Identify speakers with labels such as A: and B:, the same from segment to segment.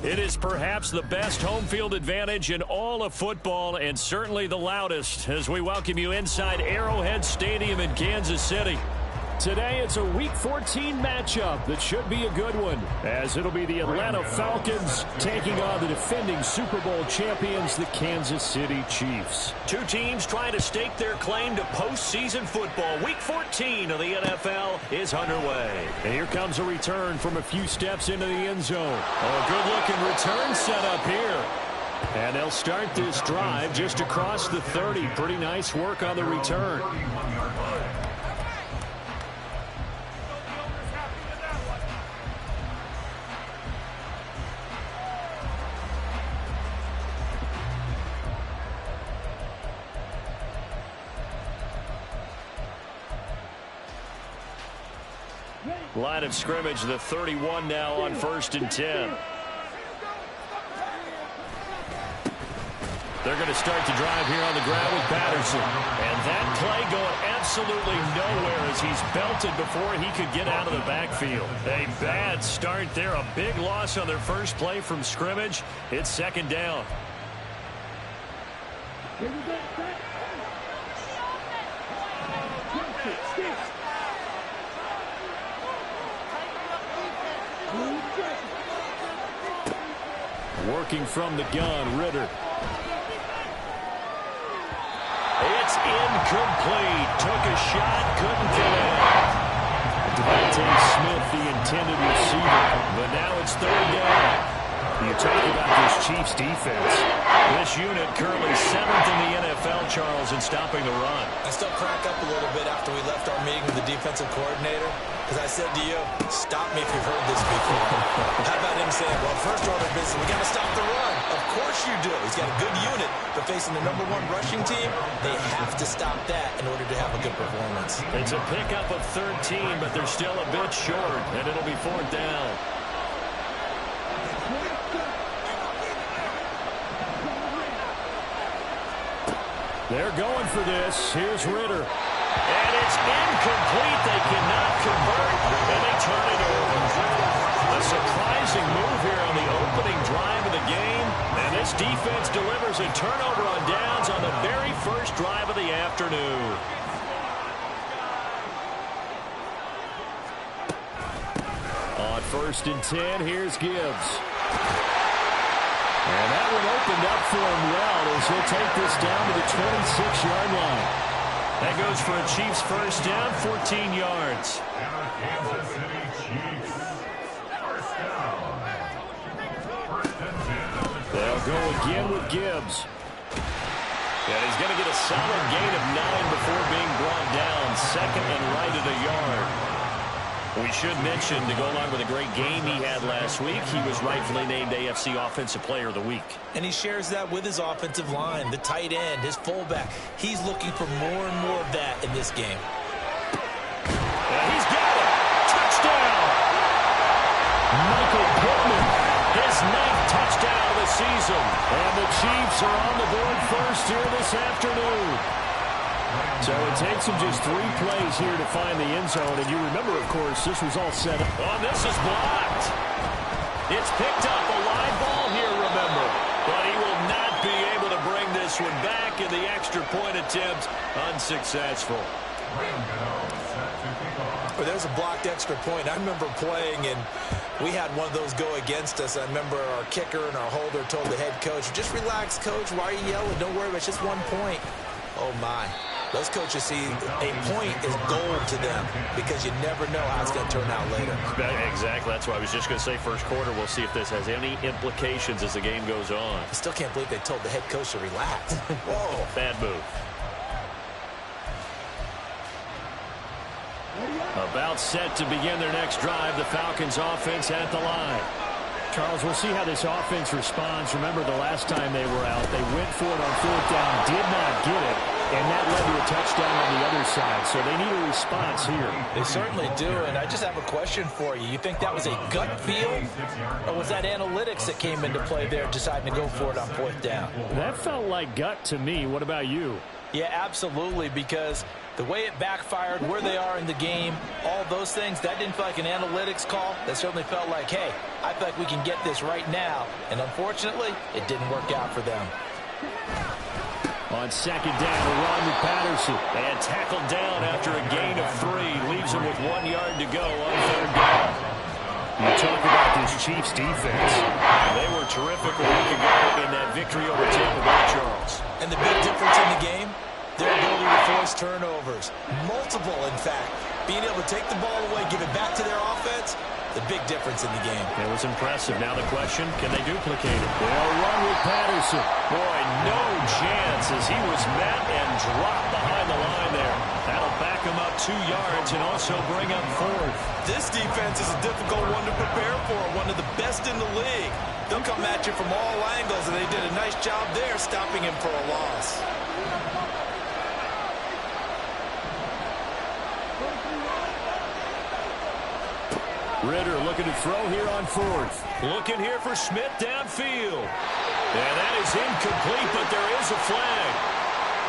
A: It is perhaps the best home field advantage in all of football and certainly the loudest as we welcome you inside Arrowhead Stadium in Kansas City. Today it's a Week 14 matchup that should be a good one, as it'll be the Atlanta Falcons taking on the defending Super Bowl champions, the Kansas City Chiefs. Two teams trying to stake their claim to postseason football. Week 14 of the NFL is underway. And here comes a return from a few steps into the end zone. Oh, a good-looking return set up here. And they'll start this drive just across the 30. Pretty nice work on the return. Line of scrimmage, the 31 now on 1st and 10. They're going to start the drive here on the ground with Patterson. And that play going absolutely nowhere as he's belted before he could get out of the backfield. A bad start there. A big loss on their first play from scrimmage. It's 2nd down. Working from the gun, Ritter. It's incomplete. Took a shot, couldn't get it. Devontae Smith, the intended receiver. But now it's 3rd down. You talk about this Chiefs defense. This unit currently 7th in the NFL, Charles, in stopping the run.
B: I still crack up a little bit after we left our meeting with the defensive coordinator, because I said to you, stop me if you've heard this before. How about him saying, well, first order of business, we got to stop the run. Of course you do. He's got a good unit, but facing the #1 rushing team, they have to stop that in order to have a good performance.
A: It's a pickup of 13, but they're still a bit short, and it'll be 4th down. They're going for this. Here's Ritter. And it's incomplete. They cannot convert, and they turn it over. A surprising move here on the opening drive of the game. And this defense delivers a turnover on downs on the very first drive of the afternoon. On 1st and 10, here's Gibbs. And that one opened up for him well as he'll take this down to the 26-yard line. That goes for a Chiefs first down, 14 yards.
C: Kansas City Chiefs, first down. 1st and 10.
A: They'll go again with Gibbs. And he's going to get a solid gain of 9 before being brought down. 2nd and right at a yard. We should mention, to go along with a great game he had last week, he was rightfully named AFC Offensive Player of the Week.
B: And he shares that with his offensive line, the tight end, his fullback. He's looking for more and more of that in this game.
A: And he's got it! Touchdown! Michael Pittman, his 9th touchdown of the season. And the Chiefs are on the board first here this afternoon. So it takes him just 3 plays here to find the end zone. And you remember, of course, this was all set up. Oh, this is blocked. It's picked up, a live ball here, remember. But he will not be able to bring this one back, and the extra point attempt unsuccessful.
B: But there's a blocked extra point. I remember playing, and we had one of those go against us. I remember our kicker and our holder told the head coach, just relax, coach. Why are you yelling? Don't worry, it's just 1 point. Oh, my. Those coaches see a point is gold to them because you never know how it's going to turn out later.
A: Exactly. That's why I was just going to say first quarter. We'll see if this has any implications as the game goes on.
B: I still can't believe they told the head coach to relax. Whoa.
A: Bad move. About set to begin their next drive. The Falcons offense at the line. Charles, we'll see how this offense responds. Remember the last time they were out, they went for it on 4th down, did not get it, and that led to a touchdown on the other side. So they need a response here.
B: They certainly do, and I just have a question for you. You think that was a gut feel, or was that analytics that came into play there deciding to go for it on 4th down?
A: That felt like gut to me. What about you?
B: Yeah, absolutely, because the way it backfired, where they are in the game, all those things, that didn't feel like an analytics call. That certainly felt like, hey, I feel like we can get this right now. And unfortunately, it didn't work out for them.
A: On second down, a run with Patterson. And tackled down after a gain of 3. Leaves him with 1 yard to go on third down.
D: You talk about this Chiefs defense.
A: They were terrific a week ago in that victory over Tampa Bay, Charles.
B: And the big difference in the game, their ability to force turnovers. Multiple, in fact. Being able to take the ball away, give it back to their offense, the big difference in the game.
A: It was impressive. Now the question, can they duplicate it? They'll run with Patterson. Boy, no chance as he was met and dropped behind the line there. That'll back him up 2 yards and also bring up 4th.
B: This defense is a difficult one to prepare for, one of the best in the league. They'll come at you from all angles, and they did a nice job there stopping him for a loss.
A: Ritter looking to throw here on 4th. Looking here for Smith downfield. And that is incomplete, but there is a flag.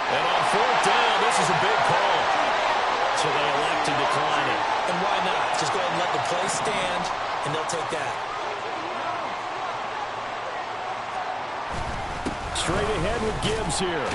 A: And on 4th down, this is a big call. So they elect to decline it.
B: And why not? Just go ahead and let the play stand, and they'll take that.
A: Straight ahead with Gibbs here.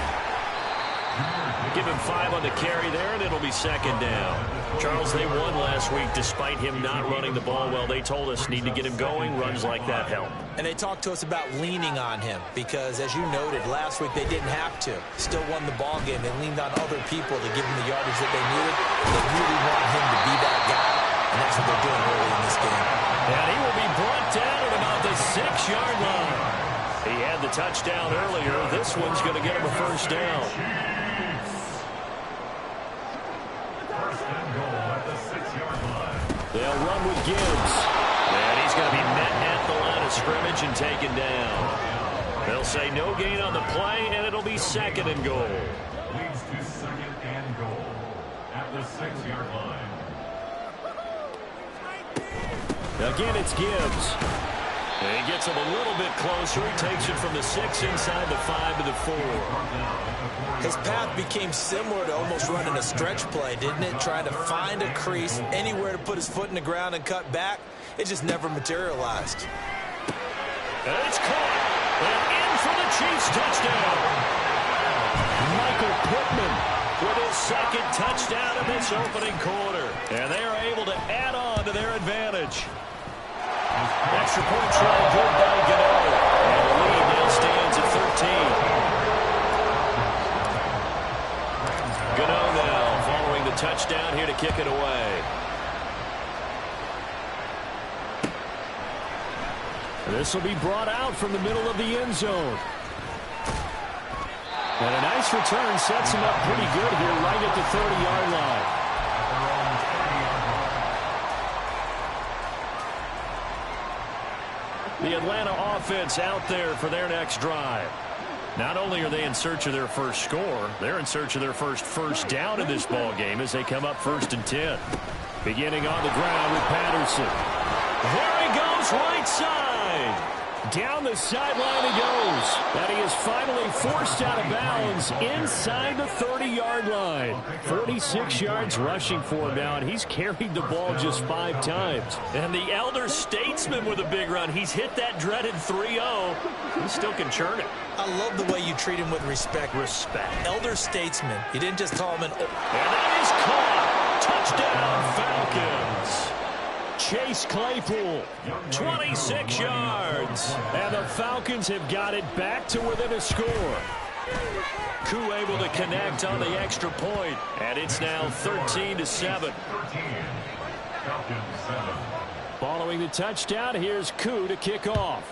A: Give him 5 on the carry there, and it'll be second down. Charles, they won last week despite him not running the ball well. They told us need to get him going. Runs like that help.
B: And they talked to us about leaning on him because, as you noted, last week they didn't have to. Still won the ball game. They leaned on other people to give him the yardage that they needed. They really want him to be that guy, and that's what they're doing early in this game.
A: And he will be brought down at about the 6-yard line. He had the touchdown earlier. This one's going to get him a first down. They'll run with Gibbs. And he's going to be met at the line of scrimmage and taken down. They'll say no gain on the play, and it'll be second and goal.
C: Leads to second and goal at the 6-yard line.
A: Again, it's Gibbs. And he gets him a little bit closer. He takes it from the 6 inside the 5 to the 4.
B: His path became similar to almost running a stretch play, didn't it? Trying to find a crease, anywhere to put his foot in the ground and cut back. It just never materialized.
A: And it's caught. And in for the Chiefs touchdown. Michael Pittman with his second touchdown in this opening quarter. And they are able to add on to their advantage. Extra point try good by Gano. And the lead now stands at 13. Gano now following the touchdown here to kick it away. This will be brought out from the middle of the end zone. And a nice return sets him up pretty good here right at the 30-yard line. The Atlanta offense out there for their next drive. Not only are they in search of their first score, they're in search of their first down in this ball game as they come up 1st and 10. Beginning on the ground with Patterson. There he goes, right side. Down the sideline he goes. And he is finally forced out of bounds inside the 30-yard line. 46 yards rushing for him now, and he's carried the ball just 5 times. And the elder statesman with a big run. He's hit that dreaded 3-0. He still can churn it.
B: I love the way you treat him with respect.
A: Respect.
B: Elder statesman. You didn't just call him an...
A: And that is caught. Touchdown, Falcons. Chase Claypool, 26 yards. And the Falcons have got it back to within a score. Koo able to connect on the extra point. And it's now 13-7. Following the touchdown, here's Koo to kick off.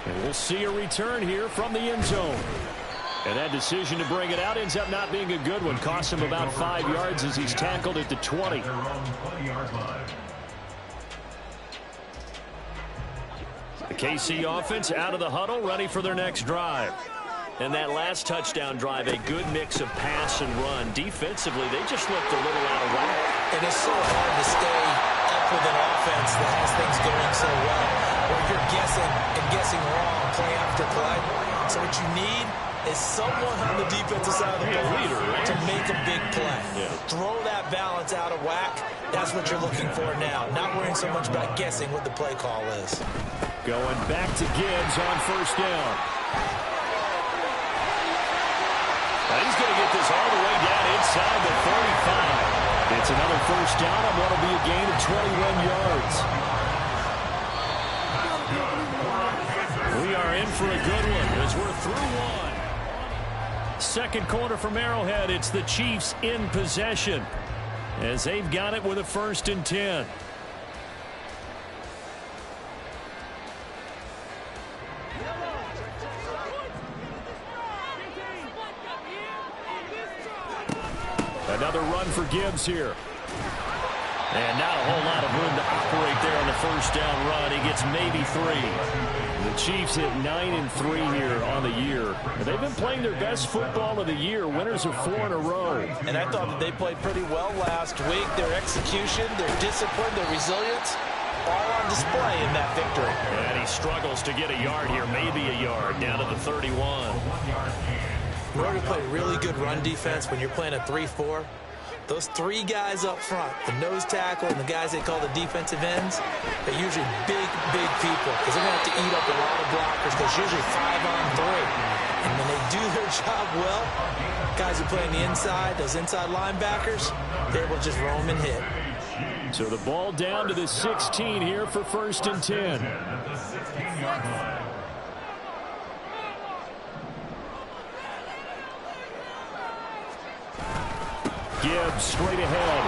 A: And we'll see a return here from the end zone. And that decision to bring it out ends up not being a good one. Costs him about 5 yards as he's tackled at the 20. The KC offense out of the huddle, ready for their next drive. And that last touchdown drive, a good mix of pass and run. Defensively, they just looked a little out of whack.
B: And it's so hard to stay up with an offense that has things going so well. where you're guessing and guessing wrong play after play. So what you need is someone on the defensive side of the ball to make a big play.
A: Yeah.
B: Throw that balance out of whack. That's what you're looking for now. Not worrying so much about guessing what the play call is.
A: Going back to Gibbs on first down. Now he's going to get this all the way down inside the 35. It's another first down on what will be a gain of 21 yards. We are in for a good one as we're through one. Second quarter from Arrowhead. It's the Chiefs in possession as they've got it with a 1st and 10. Another run for Gibbs here. And not a whole lot of room to operate there on the first down run. He gets maybe 3. The Chiefs hit 9-3 here on the year. And they've been playing their best football of the year. Winners of 4 in a row.
B: And I thought that they played pretty well last week. Their execution, their discipline, their resilience, all on display in that victory.
A: And he struggles to get a yard here, maybe a yard, down to the 31.
B: In order to play really good run defense when you're playing a 3-4, those 3 guys up front, the nose tackle and the guys they call the defensive ends, they're usually big people because they're going to have to eat up a lot of blockers because usually 5 on 3. And when they do their job well, guys who play on the inside, those inside linebackers, they're able to just roam and hit.
A: So the ball down to the 16 here for 1st and 10. Gibbs straight ahead.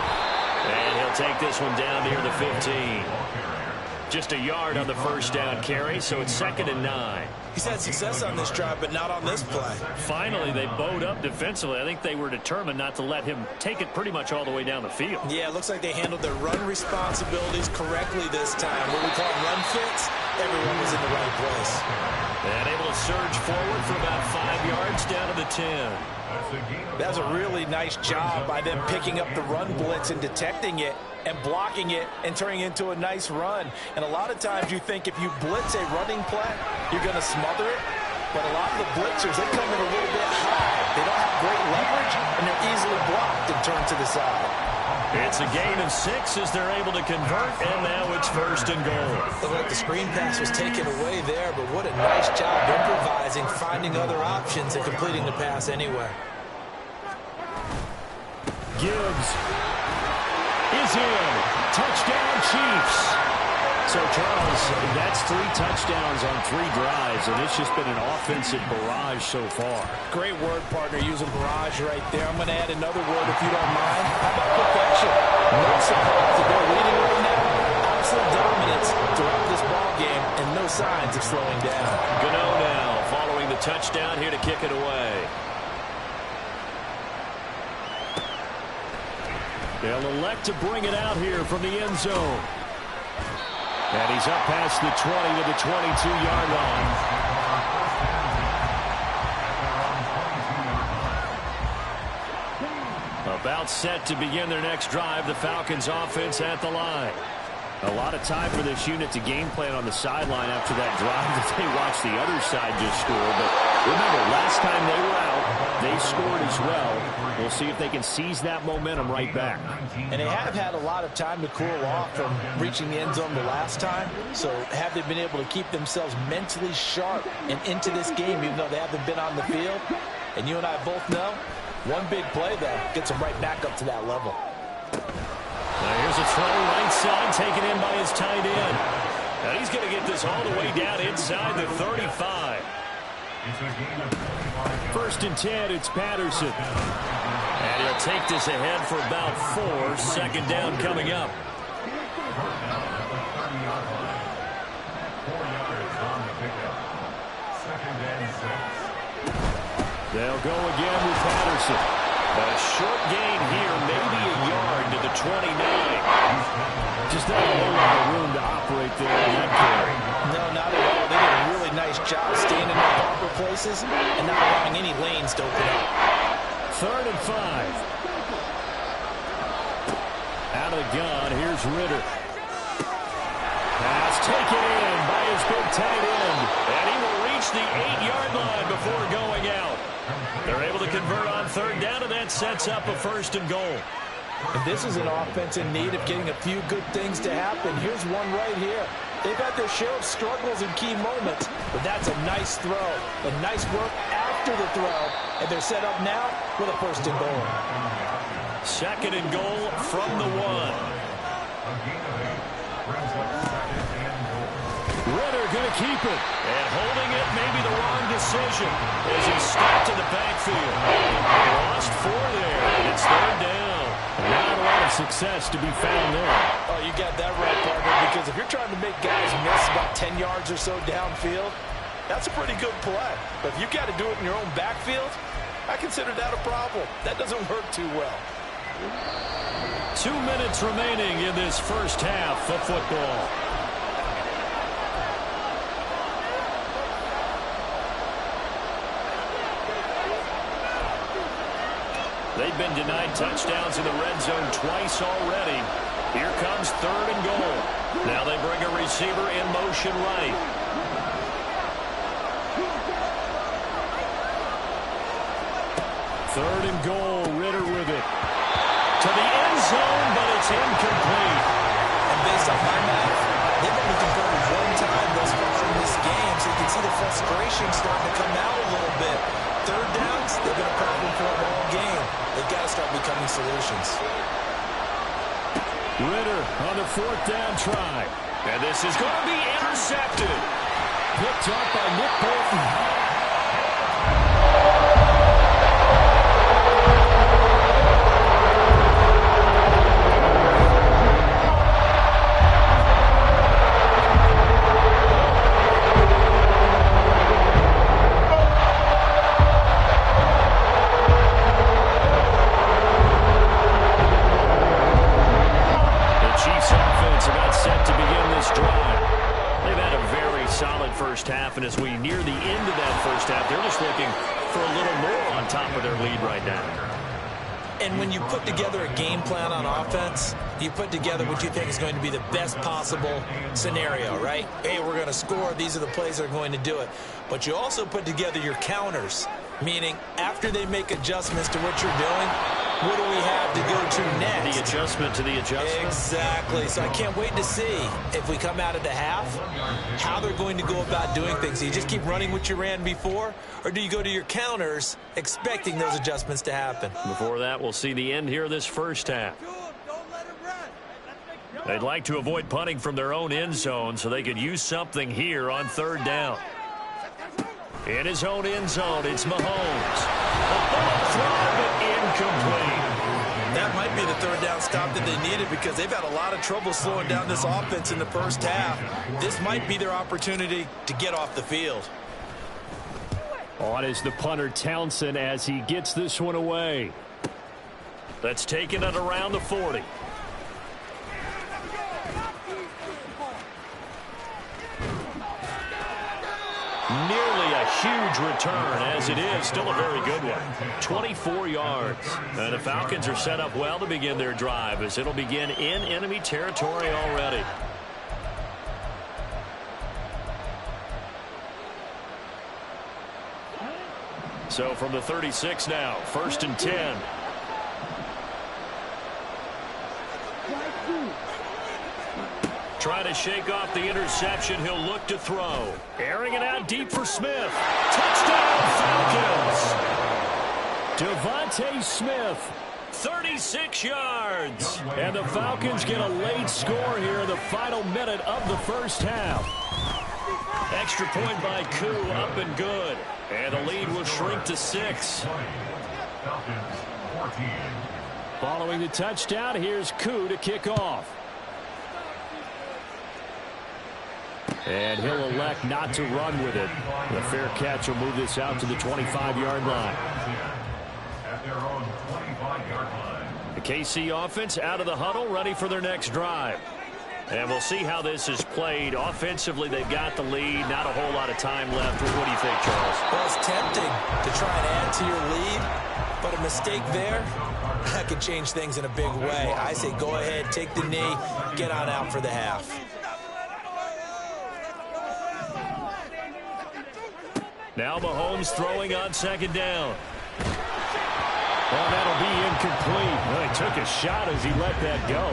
A: And he'll take this one down near the 15. Just a yard on the first down carry, so it's 2nd and 9.
B: He's had success on this drive, but not on this play.
A: Finally, they bowed up defensively. I think they were determined not to let him take it pretty much all the way down the field.
B: Yeah, it looks like they handled their run responsibilities correctly this time. What we call run fits, everyone was in the right place.
A: And able to surge forward for about 5 yards down to the 10.
B: That was a really nice job by them picking up the run blitz and detecting it and blocking it and turning it into a nice run. And a lot of times you think if you blitz a running play, you're going to smother it. But a lot of the blitzers, they come in a little bit high. They don't have great leverage, and they're easily blocked and turned to the side.
A: It's a gain of 6 as they're able to convert, and now it's 1st and goal.
B: Looked like the screen pass was taken away there, but what a nice job improvising, finding other options, and completing the pass anyway.
A: Gibbs is in. Touchdown, Chiefs. So, Charles, that's 3 touchdowns on 3 drives, and it's just been an offensive barrage so far.
B: Great word, partner, using barrage right there. I'm going to add another word if you don't mind. How about perfection? No surprise that they're leading right now. Absolute dominance throughout this ball game, and no signs of slowing down.
A: Gano now following the touchdown here to kick it away. They'll elect to bring it out here from the end zone. And he's up past the 20 to the 22-yard line. About set to begin their next drive. The Falcons offense at the line. A lot of time for this unit to game plan on the sideline after that drive that they watched the other side just score. But remember, last time they were out, they scored as well. We'll see if they can seize that momentum right back.
B: And they have had a lot of time to cool off from reaching the end zone the last time. So have they been able to keep themselves mentally sharp and into this game, even though they haven't been on the field? And you and I both know, one big play, though, gets them right back up to that level.
A: Now here's a throw right side, taken in by his tight end. And he's going to get this all the way down inside the 35. 1st and 10, it's Patterson. And he'll take this ahead for about 4. 2nd down coming up. They'll go again with Patterson. A short gain here, maybe a yard to the 29. Just not a whole lot of room to operate there in that carry.
B: No, not at all. They did a really nice job staying in their proper places and not allowing any lanes to open up.
A: 3rd and 5. Out of the gun, here's Ritter. Pass taken in by his has been tied in, and he will reach the 8-yard line before going out. They're able to convert on third down, and that sets up a 1st and goal.
B: And this is an offense in need of getting a few good things to happen. Here's one right here. They've had their share of struggles in key moments, but that's a nice throw. And nice work after the throw. And they're set up now with a 1st and goal.
A: 2nd and goal from the 1. Ritter going to keep it. And holding it may be the wrong decision as he's stopped in the backfield. Lost 4 there, and it's 3rd down. Not a lot of success to be found there.
B: Oh, you got that right, partner, because if you're trying to make guys miss about 10 yards or so downfield, that's a pretty good play. But if you've got to do it in your own backfield, I consider that a problem. That doesn't work too well.
A: 2 minutes remaining in this first half of football. They've been denied touchdowns in the red zone twice already. Here comes 3rd and goal. Now they bring a receiver in motion right. 3rd and goal, Ritter with it. To the end zone, but it's incomplete.
B: And based on my math, they've only converted 1 time thus far in this game, so you can see the frustration starting to come out a little bit. 3rd downs, they've been a problem for them all game. They've got to start becoming solutions.
A: Ritter on the 4th down try. And this is going to be intercepted. Picked up by Nick Bolton. And as we near the end of that first half, they're just looking for a little more on top of their lead right now.
B: And when you put together a game plan on offense, you put together what you think is going to be the best possible scenario, right? Hey, we're going to score. These are the plays that are going to do it. But you also put together your counters, meaning after they make adjustments to what you're doing, what do we have to go to next?
A: The adjustment to the adjustment.
B: Exactly. So I can't wait to see if we come out of the half, how they're going to go about doing things. Do you just keep running what you ran before, or do you go to your counters expecting those adjustments to happen?
A: Before that, we'll see the end here of this first half. They'd like to avoid punting from their own end zone so they could use something here on 3rd down. In his own end zone, it's Mahomes. A bullet throw, but incomplete.
B: That might be the 3rd down stop that they needed because they've had a lot of trouble slowing down this offense in the first half. This might be their opportunity to get off the field.
A: On is the punter, Townsend, as he gets this one away. That's taken it around the 40. Nearly a huge return, as it is still a very good one. 24 yards. And the Falcons are set up well to begin their drive as it'll begin in enemy territory already. So from the 36 now, 1st and 10. Trying to shake off the interception. He'll look to throw. Airing it out deep for Smith. Touchdown, Falcons. Devontae Smith, 36 yards. And the Falcons get a late score here in the final minute of the first half. Extra point by Koo, up and good. And the lead will shrink to 6.
C: Falcons 14.
A: Following the touchdown, here's Koo to kick off. And he'll elect not to run with it. The fair catch will move this out to the 25-yard line.
C: At their own 25-yard line.
A: The KC offense out of the huddle, ready for their next drive. And we'll see how this is played. Offensively, they've got the lead. Not a whole lot of time left. What do you think, Charles?
B: Well, it's tempting to try and add to your lead, but a mistake there, that could change things in a big way. I say go ahead, take the knee, get on out for the half.
A: Now Mahomes throwing on second down. Well, that'll be incomplete. Well, he took a shot as he let that go.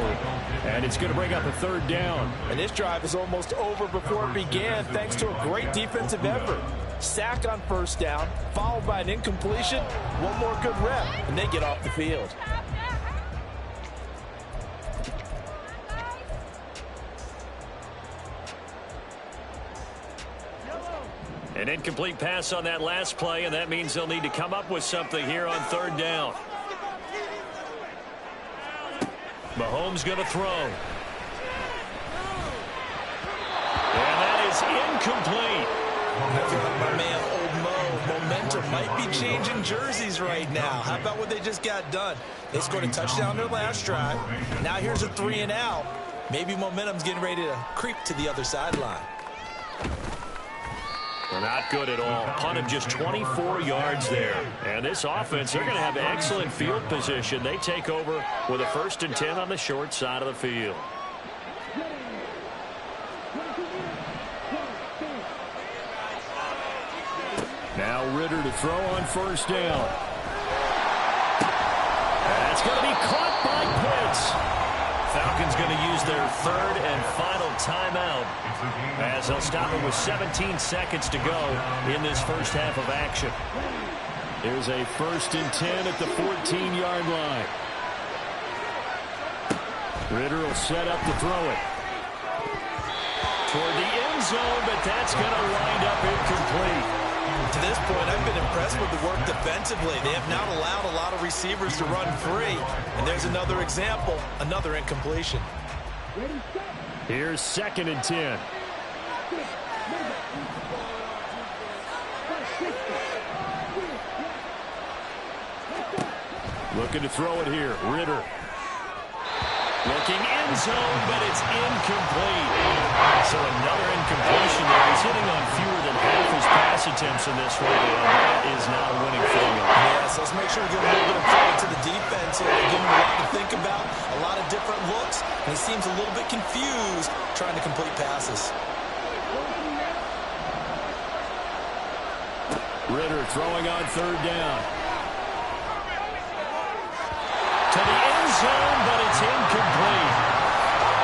A: And it's going to bring up a third down.
B: And this drive is almost over before it began thanks to a great defensive effort. Sack on first down, followed by an incompletion. One more good rep, and they get off the field.
A: An incomplete pass on that last play, and that means they'll need to come up with something here on third down. Mahomes going to throw. And that is incomplete.
B: I feel like my man, Old Mo, momentum might be changing jerseys right now. How about what they just got done? They scored a touchdown their last drive. Now here's a 3 and out. Maybe momentum's getting ready to creep to the other sideline.
A: They're not good at all. Punt him just 24 yards there. And this offense, they're going to have excellent field position. They take over with a 1st and 10 on the short side of the field. Now Ritter to throw on first down. That's going to be caught by Pitts. Falcons going to use their 3rd and final timeout as they'll stop it with 17 seconds to go in this first half of action. Here's a 1st and 10 at the 14-yard line. Ritter will set up to throw it toward the end zone, but that's going to wind up incomplete.
B: To this point, I've been impressed with the work defensively. They have not allowed a lot of receivers to run free. And there's another example, another incompletion.
A: Here's 2nd and 10. Looking to throw it here. Ritter. Looking end zone, but it's incomplete. So another incompletion there. He's hitting on fewer than half his pass attempts in this one. That is not a winning formula.
B: Yeah, so let's make sure we give a little bit of credit to the defense here. They give him a lot to think about, a lot of different looks, and he seems a little bit confused trying to complete passes.
A: Ritter throwing on third down. To the end zone, but it's incomplete.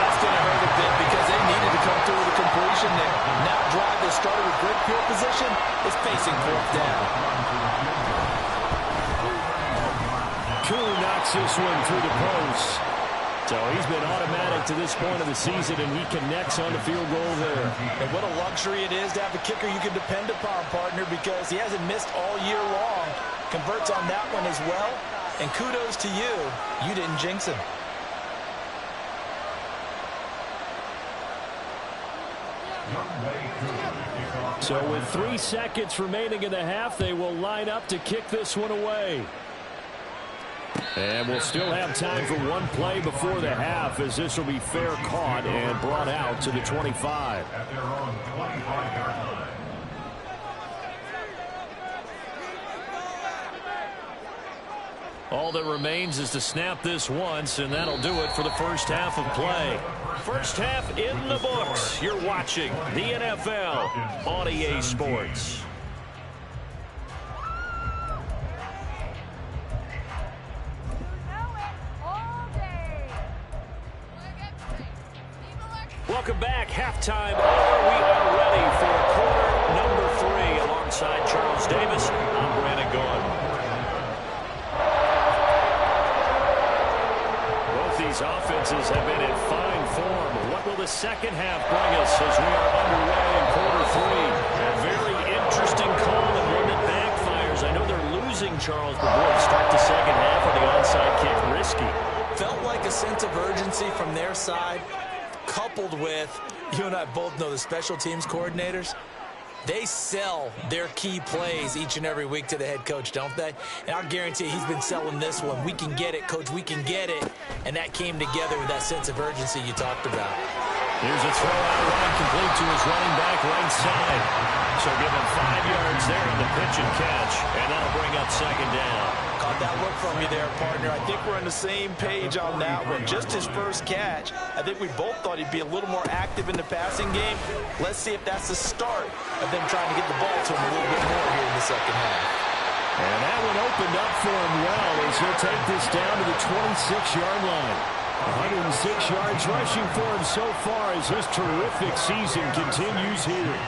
B: That's going to hurt a bit because they needed to come through with a completion there. Now drive that started with great field position is facing 4th down.
A: Koo knocks this one through the post. So he's been automatic to this point of the season, and he connects on the field goal there.
B: And what a luxury it is to have a kicker you can depend upon, partner, because he hasn't missed all year long. Converts on that one as well. And kudos to you. You didn't jinx him.
A: So with 3 seconds remaining in the half, they will line up to kick this one away. And we'll still have time for one play before the half, as this will be fair caught and brought out to the 25.
C: At their own 25-yard line.
A: All that remains is to snap this once, and that'll do it for the first half of play. First half in the books. You're watching the NFL on EA Sports. Welcome back. Halftime over. We are ready for quarter number 3 alongside Charles Davis. I'm Brandon Gaudin. Both these offenses have been in fine form. What will the second half bring us as we are underway in quarter 3? A very interesting call and one that backfires. I know they're losing Charles, but boy, start the second half with the onside kick risky.
B: Felt like a sense of urgency from their side, coupled with, you and I both know the special teams coordinators, they sell their key plays each and every week to the head coach, don't they? And I'll guarantee he's been selling this one. We can get it, coach, we can get it. And that came together with that sense of urgency you talked about.
A: Here's a throw out line complete to his running back right side. So give him 5 yards there on the pitch and catch, and that'll bring up second down.
B: Caught about that look from you there, partner. I think we're on the same page on that one. Just his first catch, I think we both thought he'd be a little more active in the passing game. Let's see if that's the start of them trying to get the ball to him a little bit more here in the second half.
A: And that one opened up for him well as he'll take this down to the 26-yard line. 106 yards rushing for him so far as his terrific season continues here.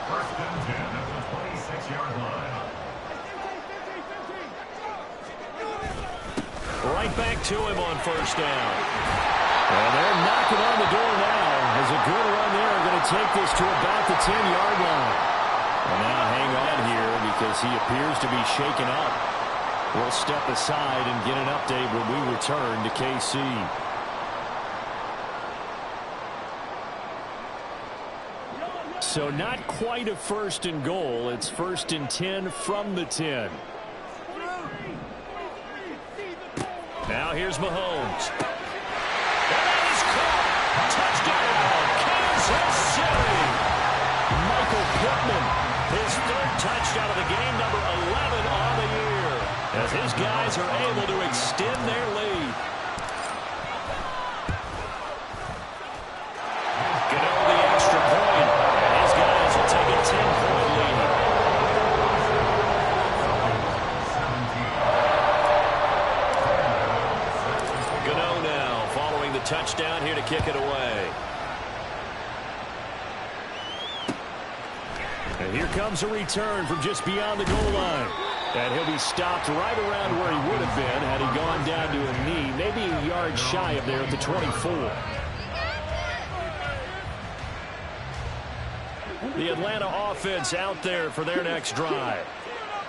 C: First and 10 at the 26-yard line.
A: Right back to him on first down. And they're knocking on the door now as a good run there are going to take this to about the 10-yard line. And now hang on here because he appears to be shaken up. We'll step aside and get an update when we return to KC. So not quite a first and goal. It's first and 10 from the 10. Now here's Mahomes. And that is caught. Touchdown, Kansas City. Michael Pittman, his third touchdown of the game, number 11 on the year, as his guys are able to extend their lead. Gano the extra point, and his guys will take a 10-point lead. Gano now following the touchdown here to kick it away. And here comes a return from just beyond the goal line. And he'll be stopped right around where he would have been had he gone down to a knee, maybe a yard shy of there at the 24. The Atlanta offense out there for their next drive.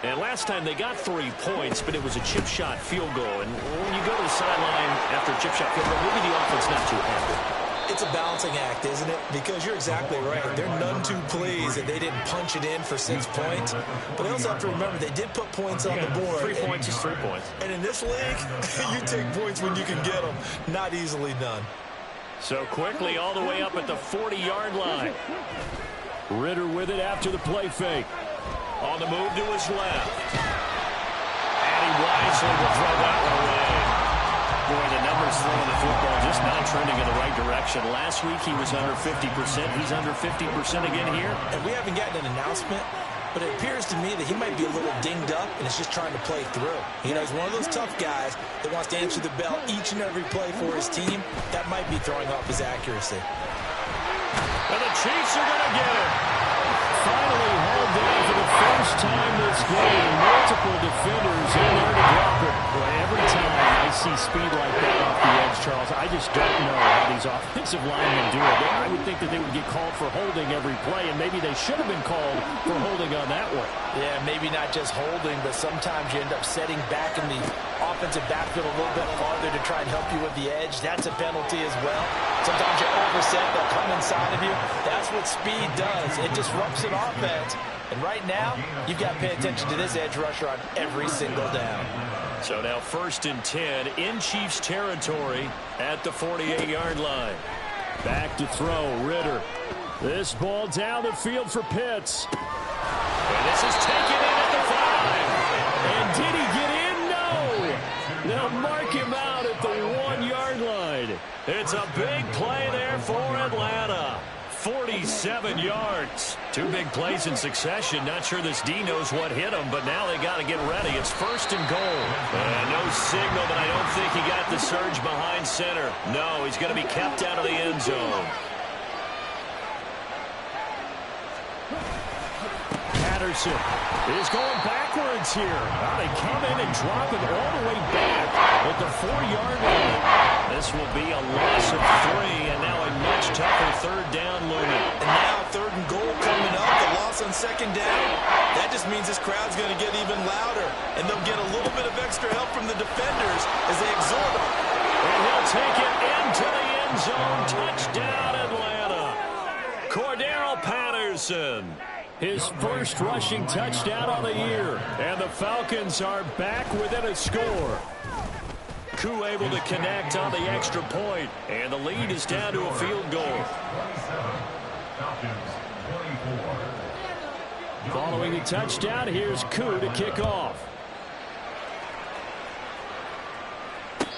A: And last time they got 3 points, but it was a chip shot field goal. And when you go to the sideline after a chip shot field goal, maybe the offense not too happy.
B: It's a balancing act, isn't it? Because you're exactly right. They're none too pleased that they didn't punch it in for 6 points. But they also have to remember they did put points on the board.
A: 3 points is 3 points.
B: And in this league, you take points when you can get them. Not easily done.
A: So quickly all the way up at the 40-yard line. Ritter with it after the play fake. On the move to his left. And he wisely will throw that one away. Boy, the numbers throwing the football just not trending in the right direction. Last week he was under 50%. He's under 50% again here.
B: And we haven't gotten an announcement, but it appears to me that he might be a little dinged up and is just trying to play through. You know, he's one of those tough guys that wants to answer the bell each and every play for his team. That might be throwing off his accuracy.
A: And the Chiefs are going to get it. Finally held down for the first time this game. Multiple defenders in there to drop it. Boy, every time I see speed like that off the edge, Charles, I just don't know how these offensive linemen do it. I would think that they would get called for holding every play, and maybe they should have been called for holding on that one.
B: Yeah, maybe not just holding, but sometimes you end up setting back in the offensive backfield a little bit farther to try and help you with the edge. That's a penalty as well. Sometimes you overset, they'll come inside of you. That's what speed does. It disrupts an offense. And right now, you've got to pay attention to this edge rusher on every single down.
A: So now first and 10 in Chiefs territory at the 48-yard line. Back to throw, Ritter. This ball down the field for Pitts. And this is taken in at the 5. And did he get in? No. They'll mark him out at the 1-yard line. It's a big play there for Atlanta. 47 yards. 2 big plays in succession. Not sure this D knows what hit him, but now they got to get ready. It's first and goal. No signal, but I don't think he got the surge behind center. No, he's going to be kept out of the end zone. Patterson is going backwards here. Well, they come in and drop it all the way back at the 4-yard line. This will be a loss of 3, and now a much tougher third down looming.
B: And now third and goal coming up, the loss on second down. That just means this crowd's going to get even louder, and they'll get a little bit of extra help from the defenders as they exhort them.
A: And he'll take it into the end zone. Touchdown, Atlanta. Cordero Patterson. His first rushing touchdown on the year. And the Falcons are back within a score. Koo able to connect on the extra point. And the lead is down to a field goal. Following the touchdown, here's Koo to kick off.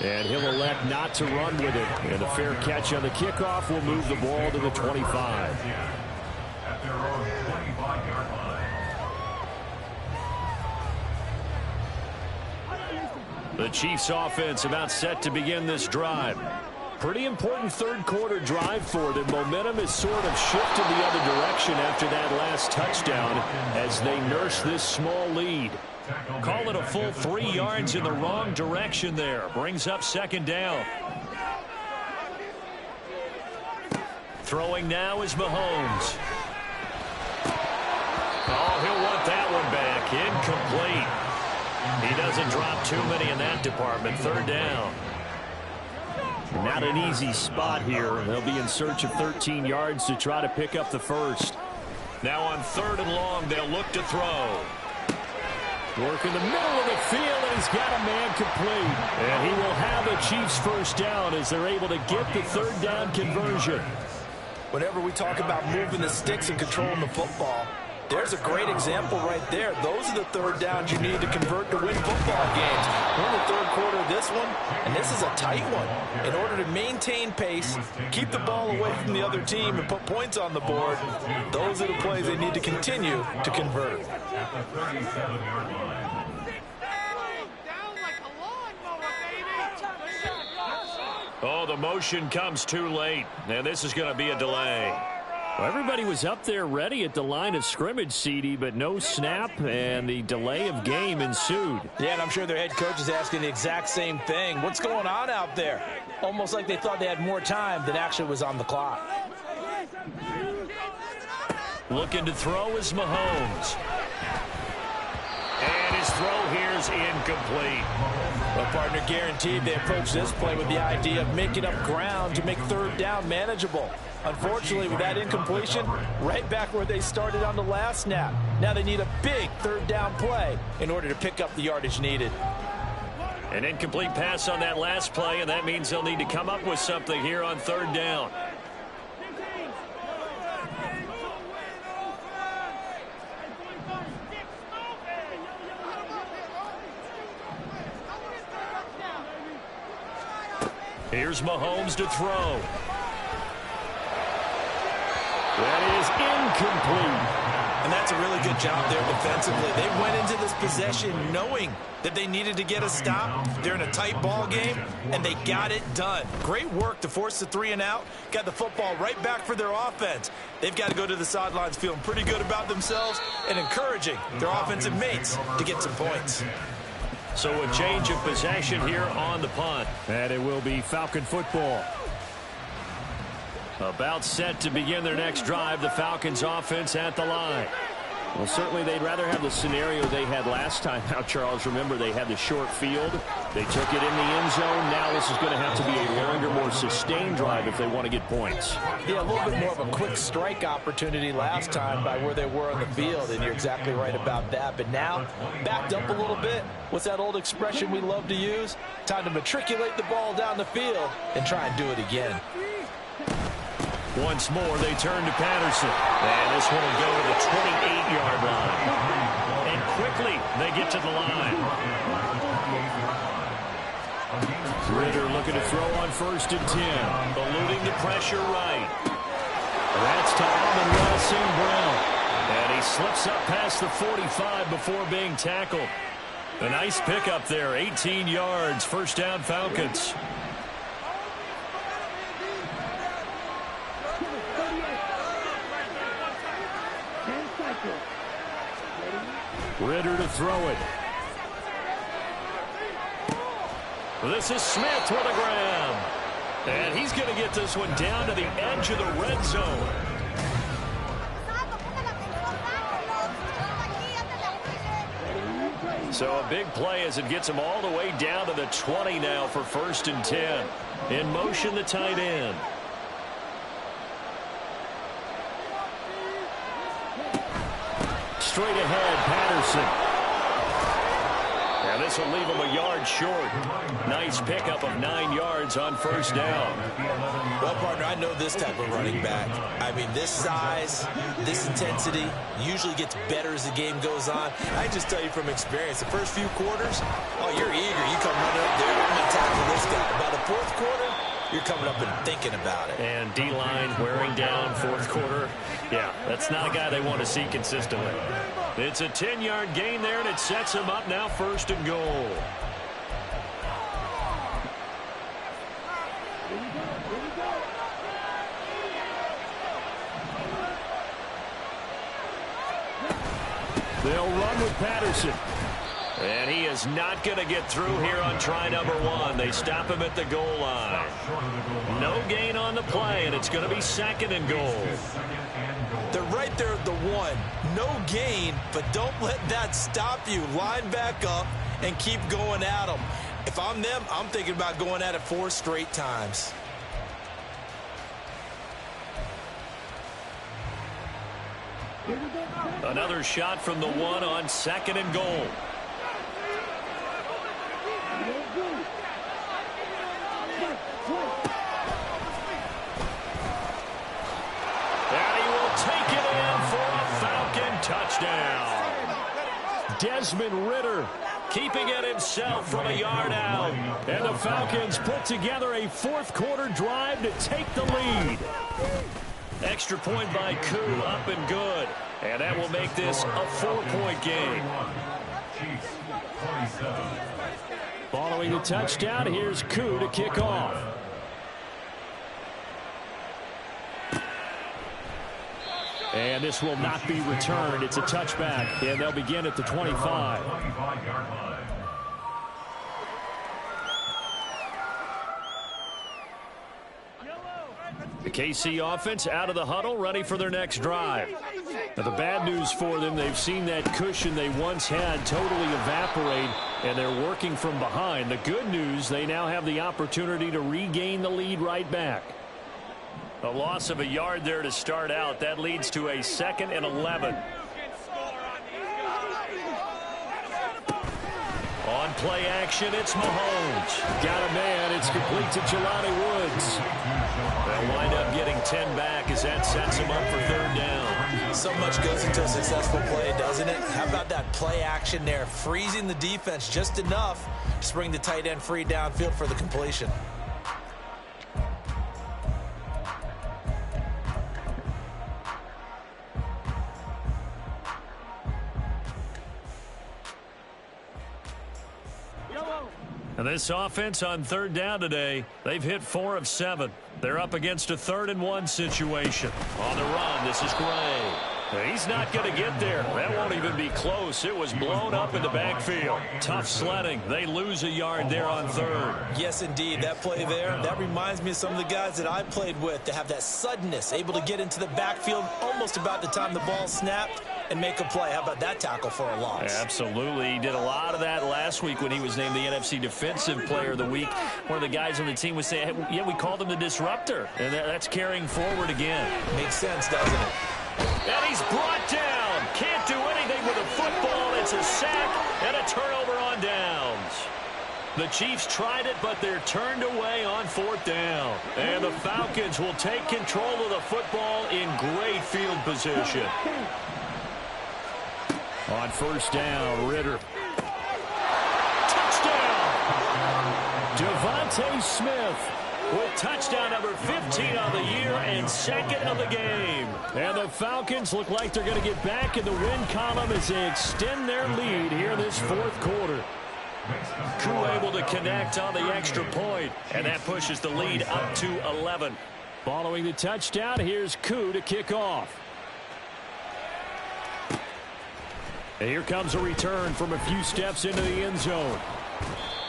A: And he'll elect not to run with it. And a fair catch on the kickoff will move the ball to the 25.
C: At their own 25-yard line.
A: The Chiefs offense about set to begin this drive. Pretty important third quarter drive for them. Momentum has sort of shifted the other direction after that last touchdown as they nurse this small lead. Call it a full 3 yards in the wrong direction there. Brings up second down. Throwing now is Mahomes. Oh, he'll want that one back. Incomplete. He doesn't drop too many in that department. Third down. Not an easy spot here. They'll be in search of 13 yards to try to pick up the first. Now on 3rd and long, they'll look to throw. Work in the middle of the field, and he's got a man complete. And he will have a Chiefs first down as they're able to get the 3rd down conversion.
B: Whenever we talk about moving the sticks and controlling the football, there's a great example right there. Those are the 3rd downs you need to convert to win football games. We're in the 3rd quarter of this one, and this is a tight one. In order to maintain pace, keep the ball away from the other team, and put points on the board, those are the plays they need to continue to convert.
C: At the 37-yard line.
A: Oh, the motion comes too late, and this is going to be a delay. Well, everybody was up there ready at the line of scrimmage, CD, but no snap, and the delay of game ensued.
B: Yeah, and I'm sure their head coach is asking the exact same thing. What's going on out there? Almost like they thought they had more time than actually was on the clock.
A: Looking to throw is Mahomes. And his throw here is incomplete.
B: Well, partner, guaranteed they approach this play with the idea of making up ground to make 3rd down manageable. Unfortunately, with that incompletion, right back where they started on the last snap. Now they need a big 3rd down play in order to pick up the yardage needed.
A: An incomplete pass on that last play, and that means they'll need to come up with something here on 3rd down. Here's Mahomes to throw. That is incomplete.
B: And that's a really good job there defensively. They went into this possession knowing that they needed to get a stop. They're in a tight ball game, and they got it done. Great work to force the 3 and out. Got the football right back for their offense. They've got to go to the sidelines feeling pretty good about themselves and encouraging their offensive mates to get some points.
A: So a change of possession here on the punt. And it will be Falcon football. About set to begin their next drive, the Falcons offense at the line. Well, certainly they'd rather have the scenario they had last time out, Charles. Remember, they had the short field. They took it in the end zone. Now this is going to have to be a longer, more sustained drive if they want to get points.
B: Yeah, a little bit more of a quick strike opportunity last time by where they were on the field, and you're exactly right about that. But now, backed up a little bit. What's that old expression we love to use? Time to matriculate the ball down the field and try and do it again.
A: Once more, they turn to Patterson. And this one will go to the 28-yard line. And quickly, they get to the line. Ritter looking to throw on 1st and 10. Eluding the pressure right. That's to Amon-Ra St. Brown. And he slips up past the 45 before being tackled. A nice pickup there, 18 yards, 1st down Falcons. Ritter to throw it. This is Smith with a grab. And he's going to get this one down to the edge of the red zone. So a big play as it gets him all the way down to the 20 now for 1st and 10. In motion, the tight end. Straight ahead, Patterson. And this will leave them a yard short. Nice pickup of 9 yards on first down.
B: Well, partner, I know this type of running back. I mean, this size, this intensity usually gets better as the game goes on. I can just tell you from experience, the first few quarters, oh, you're eager. You come running up there, I'm going to tackle this guy. By the fourth quarter, you're coming up and thinking about it.
A: And D-line wearing down fourth quarter. Yeah, that's not a guy they want to see consistently. It's a 10-yard gain there, and it sets him up now first and goal. They'll run with Patterson. And he is not going to get through here on try number 1. They stop him at the goal line. No gain on the play, and it's going to be second and goal.
B: They're right there at the 1. No gain, but don't let that stop you. Line back up and keep going at them. If I'm them, I'm thinking about going at it 4 straight times.
A: Another shot from the 1 on second and goal. And he will take it in for a Falcon touchdown. Desmond Ridder keeping it himself from a yard out. And the Falcons put together a fourth quarter drive to take the lead. Extra point by Koo, up and good. And that will make this a 4-point game. Following the touchdown, here's Koo to kick off. And this will not be returned. It's a touchback, and they'll begin at the 25. The KC offense out of the huddle, ready for their next drive. Now, the bad news for them, they've seen that cushion they once had totally evaporate, and they're working from behind. The good news, they now have the opportunity to regain the lead right back. A loss of a yard there to start out. That leads to a 2nd and 11. On play action, it's Mahomes. Got a man. It's complete to Jelani Woods. They'll wind up getting 10 back as that sets him up for third down.
B: So much goes into a successful play, doesn't it? How about that play action there? Freezing the defense just enough to bring the tight end free downfield for the completion.
A: And this offense on third down today, they've hit 4 of 7. They're up against a 3rd and 1 situation. On the run, this is Gray. He's not going to get there. That won't even be close. It was blown up in the backfield. Tough sledding. They lose a yard there on third.
B: Yes, indeed. That play there, that reminds me of some of the guys that I played with to have that suddenness, able to get into the backfield almost about the time the ball snapped and make a play. How about that tackle for a loss?
A: Absolutely. He did a lot of that last week when he was named the NFC Defensive Player of the Week. One of the guys on the team was saying, hey, yeah, we called him the disruptor. And that's carrying forward again.
B: Makes sense, doesn't it?
A: And he's brought down. Can't do anything with a football. It's a sack and a turnover on downs. The Chiefs tried it, but they're turned away on 4th down. And the Falcons will take control of the football in great field position. On first down, Ridder. Touchdown! Devontae Smith with touchdown number 15 on the year and 2nd of the game. And the Falcons look like they're going to get back in the win column as they extend their lead here this 4th quarter. Koo able to connect on the extra point, and that pushes the lead up to 11. Following the touchdown, here's Koo to kick off. And here comes a return from a few steps into the end zone.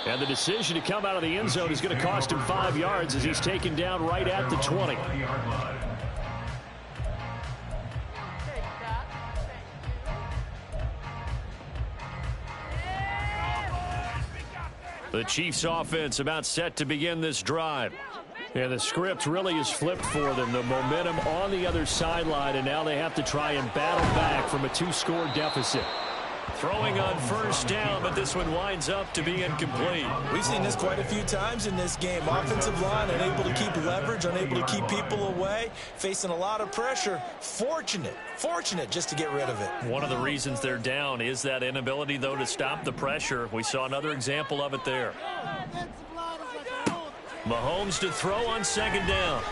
A: And the decision to come out of the end zone is going to cost him 5 yards as he's taken down right at the 20. The Chiefs offense about set to begin this drive. And the script really is flipped for them. The momentum on the other sideline, and now they have to try and battle back from a 2-score deficit. Throwing on first down, but this one winds up to be incomplete.
B: We've seen this quite a few times in this game. Offensive line unable to keep leverage, unable to keep people away, facing a lot of pressure. Fortunate just to get rid of it.
A: One of the reasons they're down is that inability, though, to stop the pressure. We saw another example of it there. Mahomes to throw on second down.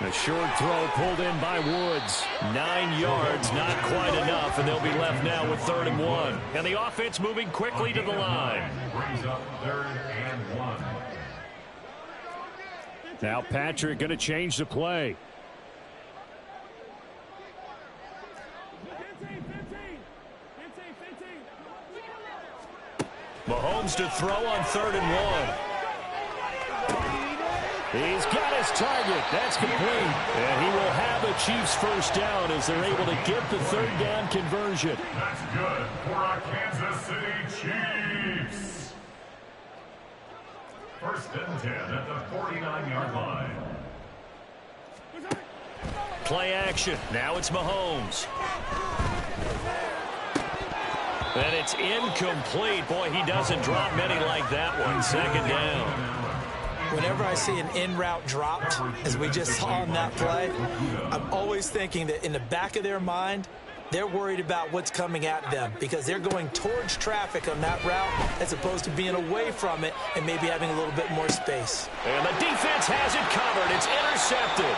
A: A short throw pulled in by Woods. 9 yards, not quite enough, and they'll be left now with 3rd and 1. And the offense moving quickly to the line.
C: Brings up 3rd and 1.
D: Now Patrick going to change the play.
A: Mahomes to throw on 3rd and 1. He's got his target. That's complete. And he will have a Chiefs first down as they're able to get the 3rd down conversion.
C: That's good for our Kansas City Chiefs. 1st and 10 at the 49-yard line.
A: Play action. Now it's Mahomes. And it's incomplete. Boy, he doesn't drop many like that one. 2nd down.
B: Whenever I see an in-route dropped, as we just saw on that play, I'm always thinking that in the back of their mind, they're worried about what's coming at them because they're going towards traffic on that route as opposed to being away from it and maybe having a little bit more space.
A: And the defense has it covered. It's intercepted.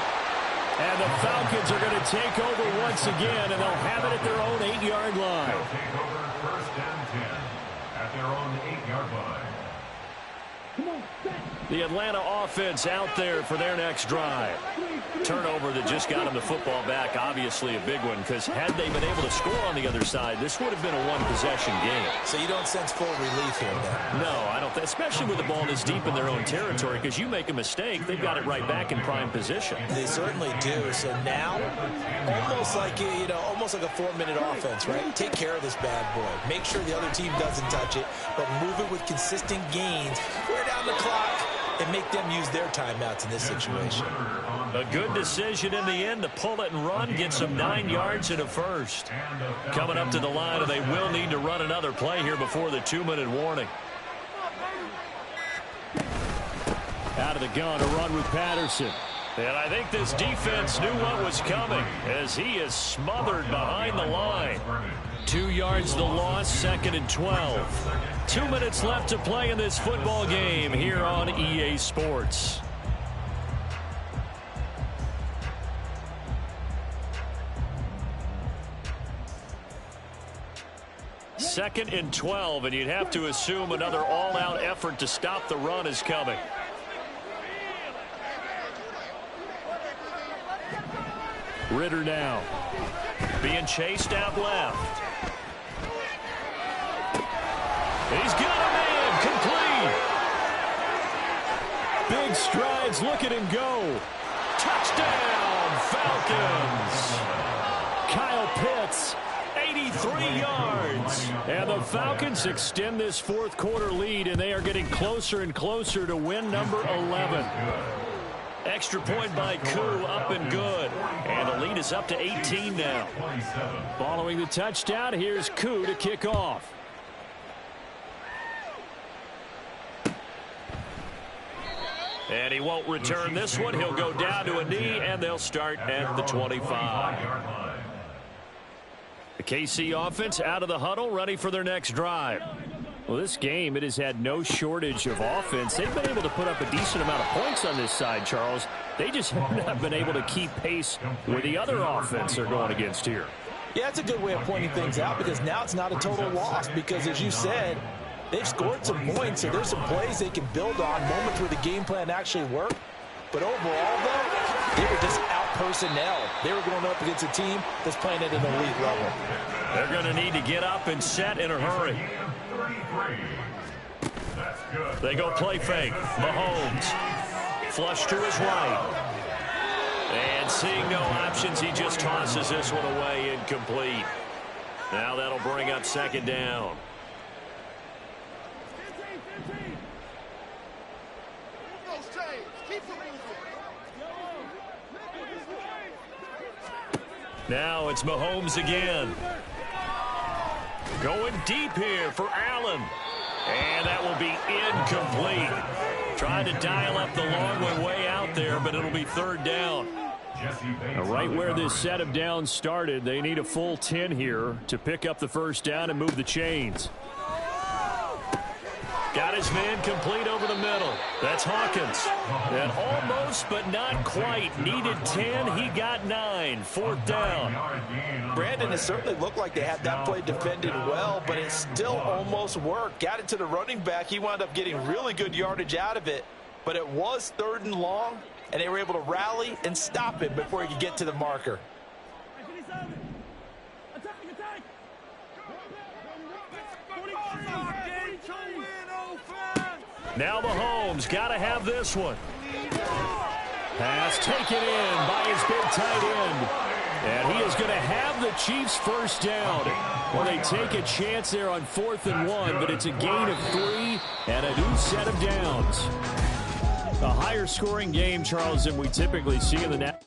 A: And the Falcons are going to take over once again, and they'll have it at their own 8-yard line.
C: They'll take over 1st and 10 at their own 8-yard line.
A: The Atlanta offense out there for their next drive. Turnover that just got them the football back, obviously a big one, because had they been able to score on the other side, this would have been a one-possession game.
B: So you don't sense full relief here, then?
A: No, I don't. Especially with the ball this deep in their own territory, because you make a mistake, they've got it right back in prime position.
B: They certainly do. So now, almost like almost like a 4-minute offense, right? Take care of this bad boy. Make sure the other team doesn't touch it, but move it with consistent gains. Wear down the clock and make them use their timeouts in this situation.
A: A good decision in the end to pull it and run, get some 9 yards and a first. Coming up to the line, and they will need to run another play here before the 2-minute warning.
D: Out of the gun, a run with Patterson.
A: And I think this defense knew what was coming as he is smothered behind the line. 2 yards the loss, 2nd and 12. 2 minutes left to play in this football game here on EA Sports. Second and 12, and you'd have to assume another all-out effort to stop the run is coming.
D: Ritter now.
A: Being chased out left. He's got a man, complete.
D: Big strides, look at him go.
A: Touchdown, Falcons.
D: Kyle Pitts,
A: 83 yards.
D: and the Falcons extend this 4th quarter lead, and they are getting closer and closer to win number 11.
A: Extra point by Koo, up and good. And the lead is up to 18 now.
D: Following the touchdown, here's Koo to kick off.
A: And he won't return this one. He'll go down to a knee, and they'll start at the 25. The KC offense out of the huddle, ready for their next drive.
D: Well, this game, it has had no shortage of offense. They've been able to put up a decent amount of points on this side, Charles. They just have not been able to keep pace with the other offense they're going against here.
B: Yeah, it's a good way of pointing things out because now it's not a total loss because, as you said, they've scored some points, so there's some plays they can build on, moments where the game plan actually worked. But overall, though, they were just out personnel. They were going up against a team that's playing at an elite level.
A: They're going to need to get up and set in a hurry. They go play fake. Mahomes. Flush to his right. And seeing no options, he just tosses this one away, incomplete. Now that'll bring up 2nd down. Now it's Mahomes again. Going deep here for Allen. And that will be incomplete. Trying to dial up the long one way out there, but it'll be third down. Right where this set of downs started, they need a full 10 here to pick up the first down and move the chains. Got his man complete over the middle. That's Hawkins. And almost, but not quite. Needed 10. He got 9. Fourth down.
B: Brandon, it certainly looked like they had that play defended well, but it still almost worked. Got it to the running back. He wound up getting really good yardage out of it, but it was third and long, and they were able to rally and stop him before he could get to the marker.
A: Now Mahomes got to have this one. Pass taken in by his big tight end. And he is going to have the Chiefs first down. Well, they take a chance there on 4th and 1, but it's a gain of 3 and a new set of downs. A higher scoring game, Charles, than we typically see in the net.